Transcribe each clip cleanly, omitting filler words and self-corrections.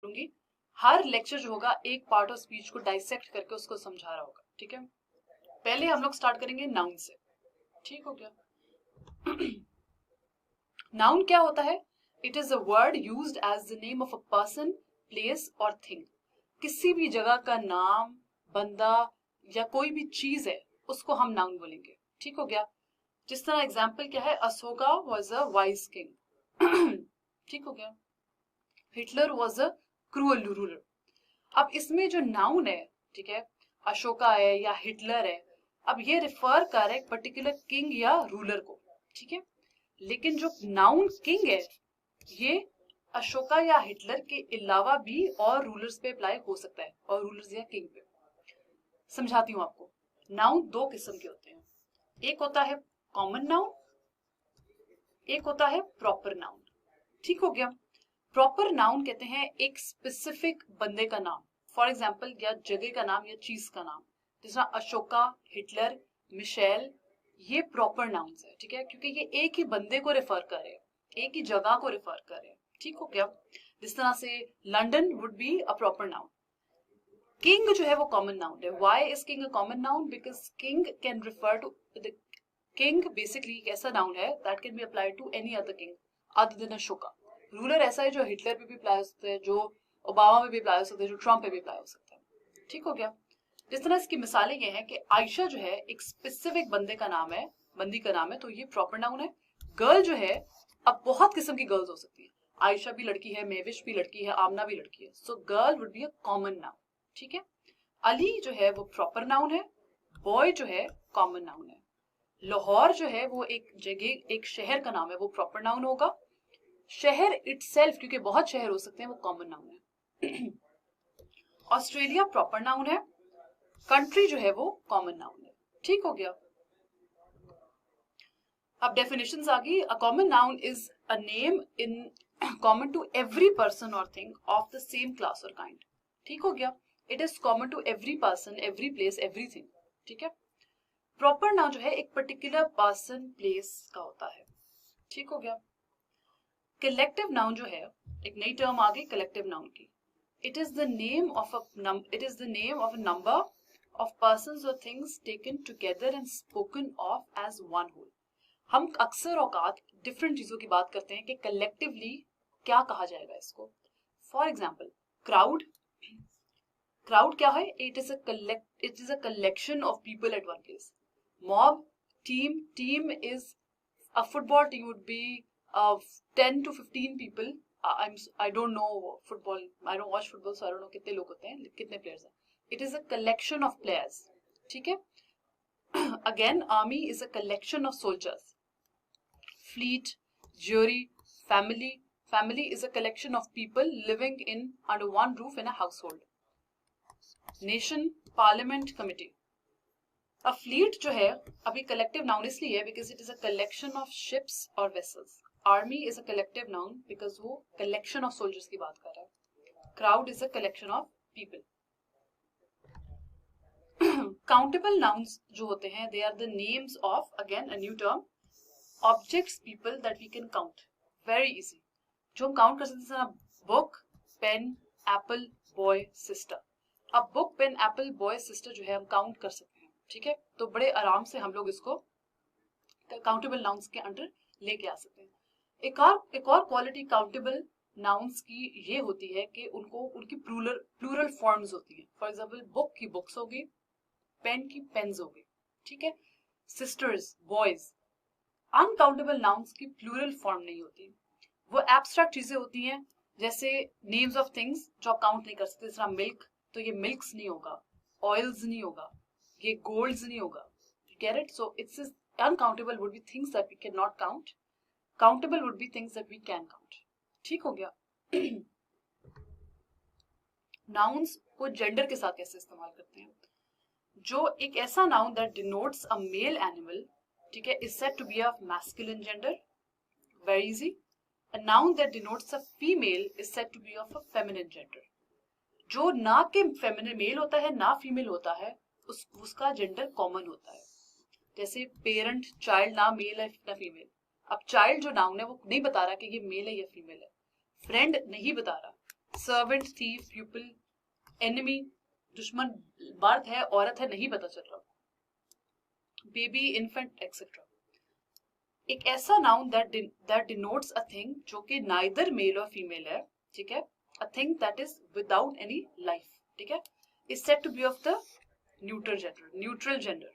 करूंगी, हर लेक्चर जो होगा एक पार्ट ऑफ स्पीच को डाइसेक्ट करके उसको समझा रहा होगा, ठीक है। पहले हम लोग स्टार्ट करेंगे नाउन से, ठीक हो गया। नाउन क्या होता है? It is a word used as the name of a person, place और थिंग। किसी भी जगह का नाम, बंदा या कोई भी चीज है उसको हम नाउन बोलेंगे, ठीक हो गया। जिस तरह एग्जाम्पल क्या है, Ashoka was a wise king, ठीक हो गया। Hitler was a cruel ruler. अब इसमें जो नाउन है, ठीक है, अशोका है या हिटलर है, अब ये रिफर कर रहा है पर्टिकुलर किंग या रूलर को, ठीक है। लेकिन जो नाउन किंग है ये अशोका या हिटलर के अलावा भी और रूलर्स पे अप्लाई हो सकता है, और रूलर्स या किंग पे। समझाती हूँ आपको। नाउन दो किस्म के होते हैं, एक होता है कॉमन नाउन, एक होता है प्रॉपर नाउन, ठीक हो गया। प्रॉपर नाउन कहते हैं एक स्पेसिफिक बंदे का नाम, फॉर एग्जाम्पल या जगह का नाम या चीज का नाम, जैसा अशोका, हिटलर, मिशेल, ये प्रॉपर नाउन्स है, ठीक है, क्योंकि ये एक ही बंदे को रेफर कर रहे हैं, एक ही जगह को रेफर कर रहे हैं, ठीक हो गया। जिस तरह से London would be a proper noun. King जो है वो कॉमन नाउन है। Why is king a common noun? Because king can refer to the king, basically एक ऐसा नाउन है that can be applied to any other king other than Ashoka. Ruler ऐसा है जो हिटलर पे भी अप्लाई हो सकता है, जो ओबामा पे भी अप्लाई हो सकता है, जो ट्रम्प पे भी अप्लाई हो सकता है, ठीक हो गया। जिस तरह इसकी मिसालें ये हैं कि आयशा जो है एक स्पेसिफिक बंदे का नाम है, बंदी का नाम है, तो ये प्रॉपर नाउन है। गर्ल जो है, अब बहुत किस्म की गर्ल्स हो सकती है, आयशा भी लड़की है, मेविश भी लड़की है, आमना भी लड़की है, so girl would be a common noun, ठीक है। अली जो है वो प्रॉपर नाउन है, बॉय जो है कॉमन नाउन है। लाहौर जो है वो एक जगह, एक शहर का नाम है, वो प्रॉपर नाउन होगा। शहर इटसेल्फ, क्योंकि बहुत शहर हो सकते हैं, वो कॉमन नाउन है। ऑस्ट्रेलिया प्रॉपर नाउन है, कंट्री जो है वो कॉमन नाउन है, ठीक हो गया। अब डेफिनेशंस आ गई। A common noun is a name in common to every person और thing of the same class और काइंड, ठीक हो गया। It is common to every person, every place, everything, ठीक है। प्रॉपर नाउन जो है एक पर्टिकुलर पर्सन, प्लेस का होता है, ठीक हो गया। कलेक्टिव नाउन जो है, एक नई टर्म आ गई कलेक्टिव नाउन की। It is the name of a number of persons और things taken together and spoken of as one whole. हम अक्सर औकात डिफरेंट चीजों की बात करते हैं कि कलेक्टिवली क्या कहा जाएगा इसको। फॉर एग्जाम्पल क्राउड, क्राउड क्या है? It is a collection of people at one place. Mob, team is a football team would be 10 to 15 people. I don't know football. I don't watch football, so I don't know कितने लोग होते हैं, कितने players हैं. It is a collection of players. ठीक है? Again, army is a collection of soldiers. Fleet, jury, family. Family is a collection of people living in under one roof in a household. Nation, parliament, committee. A fleet जो है अभी collective noun इसलिए है because it is a collection of ships or vessels. Army is a collective noun because वो collection of soldiers की बात कर रहा है. Crowd is a collection of people. Countable nouns जो होते हैं, they are the names of, again a new term, objects, people that we can count. Very easy. जो हम count कर सकते हैं, book, pen, apple, boy, sister. अब book, pen, apple, boy, sister जो है हम count कर सकते हैं, ठीक है। तो बड़े आराम से हम लोग इसको काउंटेबल नाउन्स के अंडर लेके आ सकते हैं। एक और क्वालिटी काउंटेबल नाउन्स की ये होती है कि उनकी प्लूरल फॉर्म्स होती है। फॉर एग्जांपल बुक की बुक्स होगी, पेन की पेन्स होगी, ठीक है। Sisters, boys. अनकाउंटेबल नाउन्स की प्लूरल फॉर्म नहीं होती, वो एब्स्ट्रैक्ट चीजें होती हैं, जैसे नेम्स ऑफ थिंग्स जो आप काउंट नहीं कर सकते। जैसे मिल्क, तो ये मिल्क्स नहीं होगा, ऑयल्स नहीं होगा, ये गोल्ड्स नहीं होगा, get it? So it's uncountable would be things that we cannot count, countable would be things that we can count, ठीक हो गया। नाउन्स को जेंडर के साथ कैसे इस्तेमाल करते हैं? जो एक ऐसा noun that denotes a male animal, ठीक है, is said to be of masculine gender, very easy. A noun that denotes a female is said to be of a feminine gender. जो ना के फेमिनिन मेल होता है ना female होता है, उसका जेंडर कॉमन होता है। जैसे पेरेंट, चाइल्ड, ना मेल है ना फीमेल। अब चाइल्ड जो नाउन है वो नहीं बता रहा कि ये मेल है या फीमेल है। फ्रेंड नहीं बता रहा, सर्वेंट, थीफ, प्यूपिल, एनिमी, दुश्मन, मर्द है औरत है नहीं पता चल रहा, बेबी, इन्फेंट एक्सेट्रा। एक ऐसा noun that denotes a thing जो कि नाइदर मेल और फीमेल है, ठीक है, a thing that is without any life, ठीक है, is said to be of the neutral gender, neutral gender.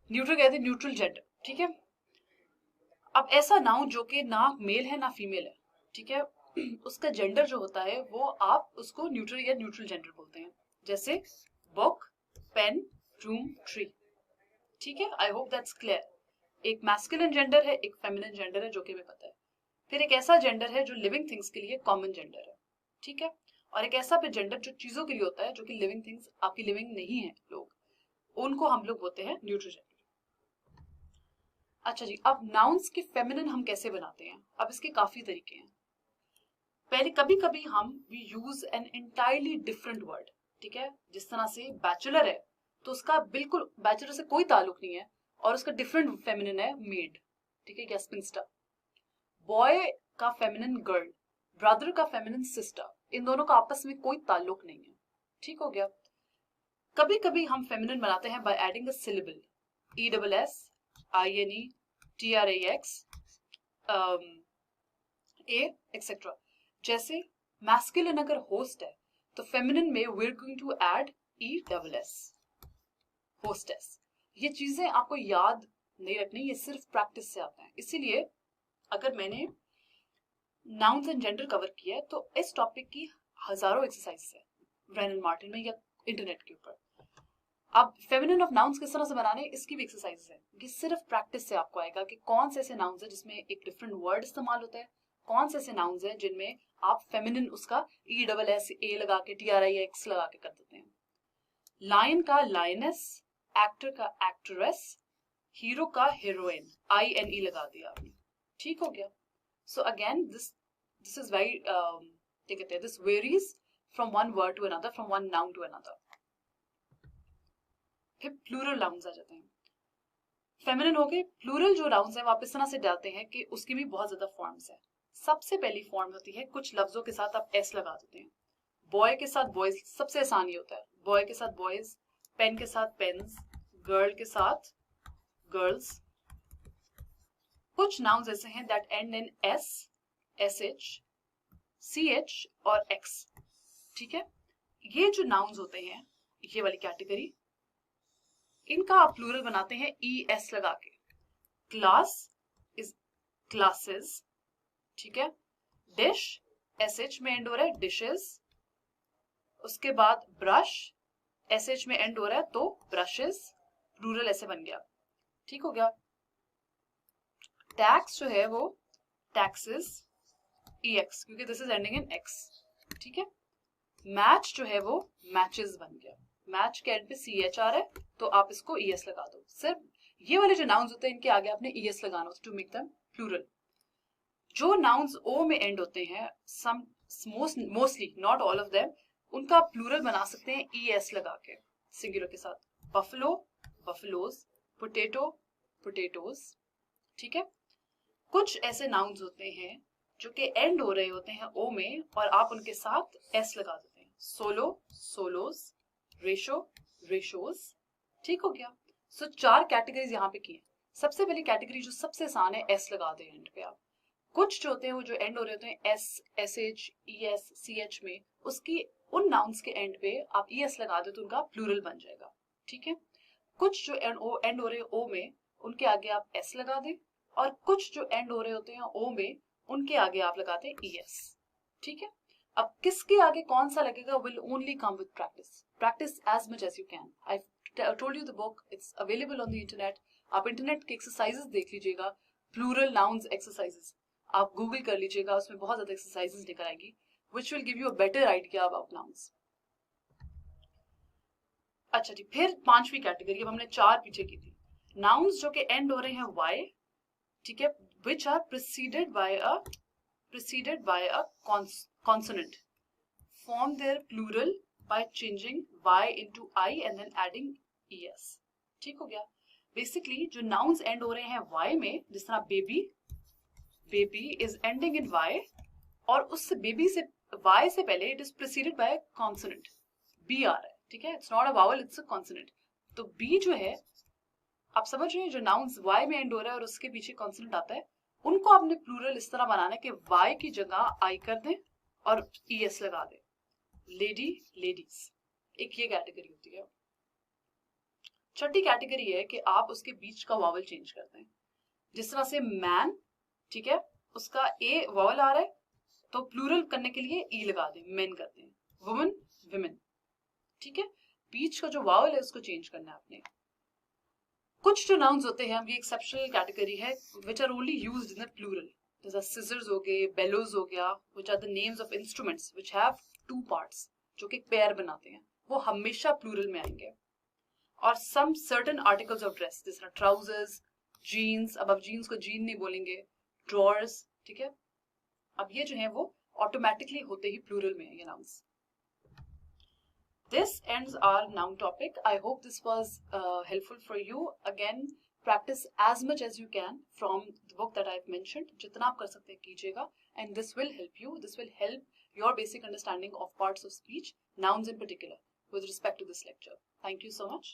Neutral कहते हैं न्यूट्रल जेंडर, ठीक है। अब ऐसा नाउन जो कि ना मेल है ना फीमेल है, ठीक है, उसका जेंडर जो होता है वो आप उसको न्यूट्रल या न्यूट्रल जेंडर बोलते हैं, जैसे बुक, पेन, रूम, ट्री, ठीक है। I hope that's clear. एक मैस्कुलिन जेंडर है, एक फेमिनिन जेंडर है, जो कि हमें पता है। फिर एक ऐसा जेंडर है जो लिविंग थिंग्स के लिए कॉमन जेंडर है, ठीक है, और एक ऐसा फिर जेंडर जो चीजों के लिए होता है जो कि लिविंग थिंग्स आपकी लिविंग नहीं है लोग, उनको हम लोग बोलते हैं न्यूट्रल जेंडर। अच्छा जी, अब नाउन्स के फेमिनिन हम कैसे बनाते हैं? अब इसके काफी तरीके हैं। पहले कभी कभी हम we use an entirely different word, ठीक है, जिस तरह से बैचलर है तो उसका बिल्कुल बैचलर से कोई ताल्लुक नहीं है और उसका डिफरेंट फेमिनिन है मेड, ठीक है, या स्पिंस्टर। बॉय का फेमिनिन गर्ल, ब्रदर का फेमिनिन सिस्टर, इन दोनों का आपस में कोई ताल्लुक नहीं है, ठीक हो गया। कभी कभी हम फेमिनिन बनाते हैं by adding a syllable, ESS, INE, TRAX, A, etcetera. जैसे मैस्कुलिन अगर होस्ट है तो फेमिनिन में we are going to add ESS, hostess. ये चीजें आपको याद नहीं रखनी, ये सिर्फ प्रैक्टिस से आता है। इसीलिए अगर मैंने नाउन्स एंड जेंडर कवर किया है तो इस टॉपिक की हजारों एक्सरसाइज है ब्रेनन मार्टिन में या इंटरनेट के ऊपर। अब फेमिनिन ऑफ नाउन्स किस तरह से बनाने, इसकी भी एक्सरसाइज है। ये सिर्फ प्रैक्टिस से आपको आएगा कि कौन से ऐसे नाउन्स है जिसमें एक डिफरेंट वर्ड इस्तेमाल होता है, कौन से ऐसे नाउन्स है जिनमें आप फेमिनिन उसका ESS, A लगा के, TRIX लगा के कर देते हैं। लायन का लायनेस, एक्टर का एक्ट्रेस, हीरो का हीरोइन, INE लगा दिया आपने, ठीक हो गया। So again this is very क्या कहते हैं, this varies from one word to another, from one noun to another. फिर प्लूरल नाउन्स आ जाते हैं। फेमिनिन हो गए। प्लूरल जो नाउन्स है वो आप इस तरह से डालते हैं कि उसकी भी बहुत ज्यादा फॉर्म्स है। सबसे पहली फॉर्म होती है, कुछ लफ्जों के साथ आप S लगा देते हैं। बॉय के साथ बॉयज, सबसे आसान ही होता है, बॉय के साथ बॉयज, पेन के साथ पेन्स, गर्ल के साथ गर्ल्स। कुछ नाउन्स ऐसे हैं that and in S, SH, CH और X, ठीक है। ये जो नाउन्स होते हैं, ये वाली कैटेगरी, इनका आप प्लूरल बनाते हैं ES लगा के। क्लास इज क्लासेस, ठीक है। डिश, SH में एंड हो रहा है, डिशेस। उसके बाद ब्रश, SH में एंड हो रहा है तो ब्रशेस, प्लूरल ऐसे बन गया, ठीक हो गया। टैक्स जो है वो टैक्सेस, EX, क्योंकि this is ending in X, ठीक है। मैच जो है वो मैचेस बन गया, मैच के एंड पे CH आ रहा है तो आप इसको ES लगा दो। सिर्फ ये वाले जो नाउन्स होते हैं इनके आगे आपने ES लगाना होता है टू मेक देम प्लूरल। जो नाउन्स O में एंड होते हैं, some mostly, not all of them, उनका प्लूरल बना सकते हैं ES लगा के सिंगुलर के साथ। बफलो, बफलोज, पोटैटो, पोटैटोज, ठीक है। कुछ ऐसे नाउन्स होते हैं जो कि एंड हो रहे होते हैं O में और आप उनके साथ S लगा देते हैं। सोलो, सोलोज, रेशो, रेशोज, ठीक हो गया। सो 4 कैटेगरीज यहाँ पे की हैं। सबसे पहली कैटेगरी जो सबसे आसान है, S लगा दे एंड पे आप। कुछ जो होते हैं वो जो एंड हो रहे होते हैं S, SH, ES, CH में, उसकी उन नाउन्स के एंड पे आप ES लगा दे तो उनका प्लूरल बन जाएगा, ठीक है। कुछ जो एंड हो रहे हैं O में, उनके आगे आप S लगा दें, और कुछ जो एंड हो रहे होते हैं O में, उनके आगे आप लगाते हैं ES, ठीक है। अब किसके आगे कौन सा लगेगा will only come with practice, practice as much as you can. I told you the book, it's available on the internet. आप इंटरनेट के एक्सरसाइजेस देख लीजिएगा, प्लूरल नाउन्स एक्सरसाइजेस आप गूगल कर लीजिएगा, उसमें बहुत ज्यादा एक्सरसाइजेस निकल आएगी which will give you a better idea about nouns। अच्छा जी, फिर 5वीं कैटेगरी, अब हमने 4 पीछे की थी। नाउन्स जो कि एंड हो रहे हैं Y, ठीक है, which are preceded by a consonant, form their plural by changing Y into I and then adding ES, ठीक हो गया। बेसिकली जो नाउन्स एंड हो रहे हैं Y में, जिस तरह baby, baby is ending in y, और उससे बेबी से y से पहले it is preceded by consonant b आ रहा है, ठीक है, it's not a vowel, it's a consonant. तो b जो है, आप समझ रहे हैं, जो नाउन्स y में एंड हो रहा है और उसके पीछे कॉन्सोनेंट आता है, उनको आपने प्लूरल इस तरह बनाना है कि y की जगह I कर दें और es लगा दें। लेडी, लेडीज, एक ये कैटेगरी होती है। छठी कैटेगरी है कि आप उसके बीच का वावल चेंज करते हैं, जिस तरह से मैन, ठीक है, उसका ए वावल आ रहा है तो प्लूरल करने के लिए ई लगा दें, मेन करते हैं। वुमन, विमेन, ठीक है, बीच का जो वावल है उसको चेंज करना है आपने। कुछ जो नाउन्स होते हैं, ये एक्सेप्शनल कैटेगरी है, which are only used in the plural, जैसे सिजर्स हो गए, बेलोज हो गया, which are the names of instruments which have two parts, जो कि पेयर बनाते हैं, वो हमेशा प्लूरल में आएंगे। और some certain articles of dress, जैसे ट्राउजर्स, जीन्स, अब आप जीन्स को जीन नहीं बोलेंगे, ड्रॉर्स, ठीक है, अब ये जो है वो ऑटोमेटिकली होते ही प्लूरल में है ये nouns. This ends our noun topic. I hope this was helpful for you. Again, practice as much as you can from the book that I've mentioned. जितना आप कर सकते हैं कीजिएगा, and this will help you. This will help your basic understanding of parts of speech, nouns in particular, with respect to this lecture. Thank you so much.